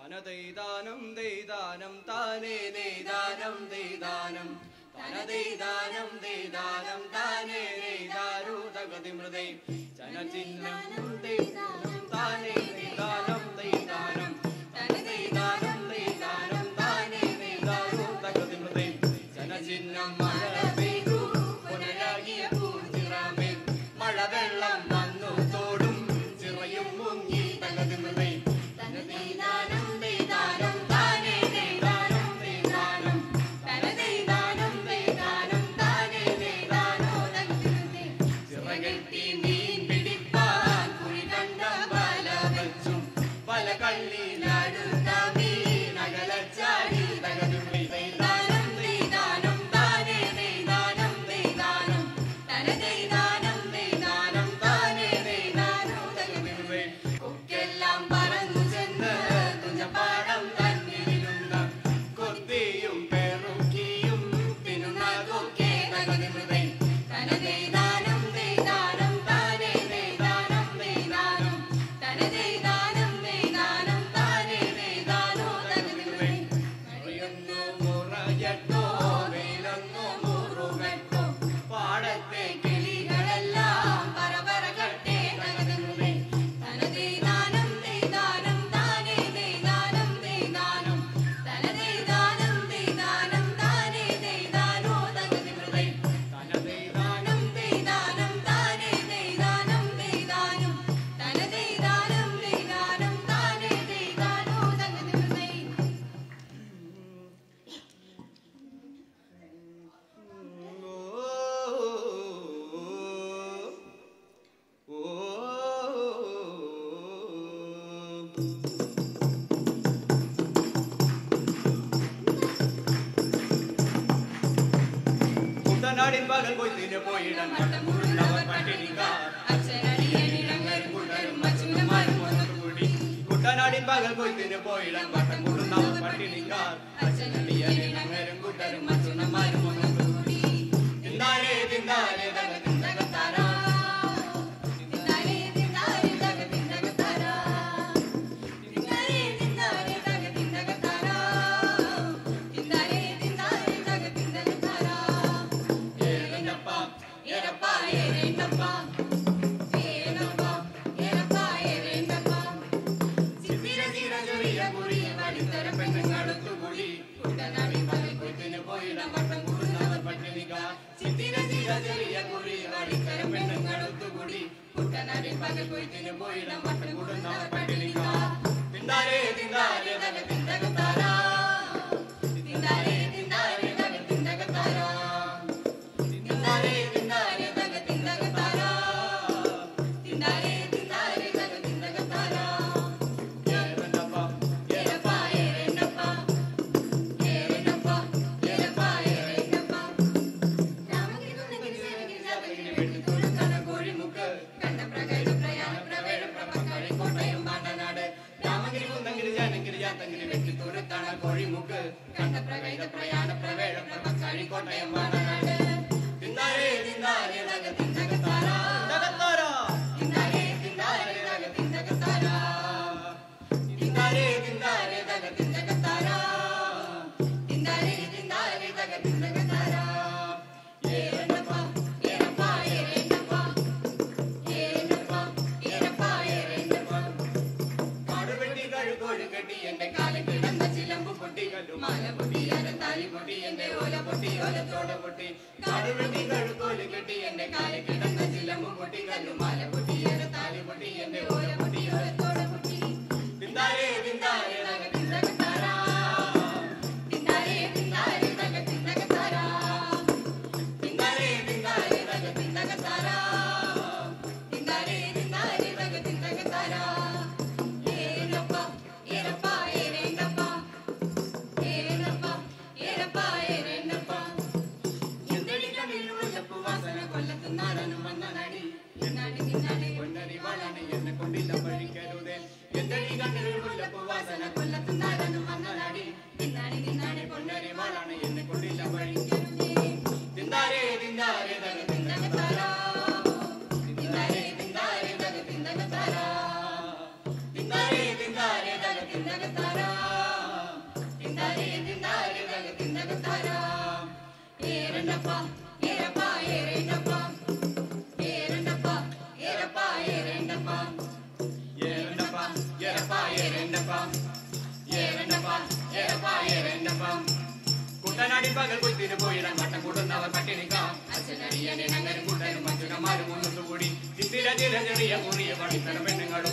തനദൈദാനം ദൈദാനം താനേ ദൈദാനം ദൈദാനം തനദൈദാനം ദൈദാനം താനേ ദൈദാരു തകതി മൃദൈ ചനചിഹ്നം ദൈദാനം താനേ ദൈദാനം ദൈദാനം തനദൈദാനം ദൈദാനം താനേ ദൈദാരു തകതി മൃദൈ ചനചിഹ്നം മഴ പെയ്തു പുനരാകിയ പൂഞ്ചിറമേ മഴവെള്ളം വന്നു തോടും ചിറയും മുങ്ങി തകതി മൃദൈ തനദൈദാനം ദൈദാനം താനേ ദൈദാനം ദൈദാനം തനദൈദാനം ദൈദാനം താനേ ദൈദാനോ തകതി മൃദൈ ചിറകെട്ടി മീൻ പിടിപ്പാൻ കുഴി കണ്ടം വല വെച്ചും വല കള്ളിയിലടുത്ത മീൻ അകലച്ചാടി തകതി മൃദൈ ദൈദാനം ദൈദാനം താനേ ദൈദാനം ദൈദാനം തനദൈദാനം ദൈദാനം താനേ ദൈദാനോ തകതി മൃദൈ കൊക്കെല്ലാം പറന്നു ചെന്ന് തുഞ്ചപാടം തന്നിരുന്ന കൊത്തിയും പെറുക്കിയും തിന്നുന്ന കൊക്കെ തകതി മൃദൈ തനദൈദാനം ദൈദാനം താനേ ദൈദാനം ദൈദാനം തനദൈദാനം ദൈദാനം താനേ ദൈദാനോ തകതി മൃദൈ മഴയൊന്നു മുറയട്ടോ വെയിലൊന്നു മുറുകട്ടോ പാടത്തെ കിളികളെല്ലാം പറപറകട്ടെ തകതി മൃദൈ തനദൈദാനം ദൈദാനം താനേ ദൈദാനം ദൈദാനം തനദൈദാനം ദൈദാനം താനേ ദൈദാനോ തകതി മൃദൈ തനദൈദാനം ദൈദാനം താനേ ദൈദാനം ദൈദാനം തനദൈദാനം ദൈദാനം താനേ ദൈദാനോ തകതി മൃദൈ കുട്ടനാടിൻ പകൽ കൊയ്ത്തിന് പോയിടം പട്ടം മുഴുന്നവർ പട്ടിണിക്കാർ അച്ഛനടിയനിടങ്ങരും കൂട്ടരും അച്ഛനുമാരും ഒന്നുകൂടി കുട്ടനാടിൻ പകൽ കൊയ്ത്തിന് പോയിടം പട്ടം മുഴുന്നവർ പട്ടിണിക്കാർ അച്ഛനടിയനിടങ്ങരും കൂട്ടരും അച്ഛനുമാരും ഒന്നുകൂടി തിന്നാലേ തിന്നാലേ തക തിന്നകത്താരാ തിന്നാലേ തിന്നാലേ തക തിന്നകത്താരാ തിന്നാലേ തിന്നാലേ തക തിന്നകത്താരാ തിന്നാലേ തിന്നാലേ തക തിന്നകത്താരാ ഏരനപ്പ ഏരപ്പ ഏരനപ്പ ഏരനപ്പ ഏരപ്പ ഏരനപ്പ ചിത്തിര ചിര ചെറിയ കുറിയ വടിത്തര പെണ്ണുങ്ങളൊത്തുകൂടി കുട്ടനാടി പകൽ കൊയ്ത്തിന് പോയിടം വട്ടം കൂടുന്നവർ പട്ടിണിക്കാർ ചിത്തിര ചിര ചെറിയ കുറിയ വടിത്തര പെണ്ണുങ്ങളൊത്തുകൂടി കുട്ടനാടി പകൽ കൊയ്ത്തിന് പോയിടം വട്ടം കൂടുന്നവർ പട്ടിണിക്കാർ തിന്നാലേ തിന്നാലേ തക തിന്നകത്താരാ തിന്നാലേ തിന്നാലേ തക തിന്നകത്താരാ തിന്നാലേ തിന്നാലേ തക തിന്നകത്താരാ തിന്നാലേ തിന്നാലേ തക തിന്നകത്താരാ ഏരനപ്പ ഏരപ്പ ഏരനപ്പ ഏരനപ്പ ഏരപ്പ ഏരനപ്പ രാമഗിരി കുന്നഗിരി സേവഗിരി ജാതഗിരി വെട്ടിത്തുള്ളു കന കോഴിമുക്ക് കണ്ട പ്രകൈത പ്രയാണ പ്രവേഴ പ്രഭക്കഴി കോട്ടയം പാണ്ടനാട് രാമഗിരി കുന്നഗിരി ജാനഗിരി ജാതഗിരി വെട്ടിത്തുള്ളു കന കോഴിമുക്ക് കണ്ട പ്രകൈത പ്രയാണ പ്രവേഴ പ്രഭക്കഴി കോട്ടയം പാണ്ടനാട് തിന്നാലേ തിന്നാലേ തക തിന്നകത്താരാ തിന്നകത്താരാ തിന്നാലേ തിന്നാലേ തക തിന്നകത്താരാ തിന്നാലേ തിന്നാലേ തക തിന്നകത്താരാ തിന്നാലേ തിന്നാലേ തക തിന്നകത്താരാ ഏരനപ്പ ഏരപ്പ ഏരനപ്പ ഏരനപ്പ ഏരപ്പ ഏരനപ്പ കാടുവെട്ടി കഴുകോഴ് കെട്ടി എന്റെ കാലിൽ കിടന്ന ചിലമ്പ് പൊട്ടി മാല പൊട്ടി അരത്താലി പൊട്ടി എന്റെ ഓല പൊട്ടി ഓലത്തോട പൊട്ടി കാടുവെട്ടി കഴുകോഴ് കെട്ടി എന്റെ കാലിൽ കിടന്ന ചിലമ്പ് പൊട്ടി മാല പൊട്ടി അരത്താലി പൊട്ടി എന്റെ ഓല പൊട്ടി ഓലത്തോട പൊട്ടി തിന്നാലേ തിന്നാലേ തക തിന്നകത്താരാ തിന്നാലേ തിന്നാലേ തക തിന്നകത്താരാ തിന്നാലേ തിന്നാലേ തക തിന്നകത്താരാ തിന്നാലേ തിന്നാലേ തക തിന്നകത്താരാ ഏരനപ്പ ഏരപ്പ ഏരനപ്പ ഏരനപ്പ ഏരപ്പ ഏരനപ്പ എന്തെടി കണ്ണിലുള്ള വാസന കൊല്ലത്തുനാടനും വന്ന നടി എന്നാടി തിന്നാടി പൊന്നടി വാളാണ് എന്നെ കൊണ്ടില്ല കുട്ടനാടി പകൽ കൊയ്ത്തിന് പോയിടാൻ വട്ടം കൂടുന്നവർ പട്ടിണിക്കാം അച്ഛനടിയനെ ഞങ്ങൾ കൂട്ടരും മറ്റുമാരും ഒന്നുകൂടി ചിത്തിര ചില ചെറിയ മുറിയ പണിത്തരം പെണ്ണുങ്ങൾ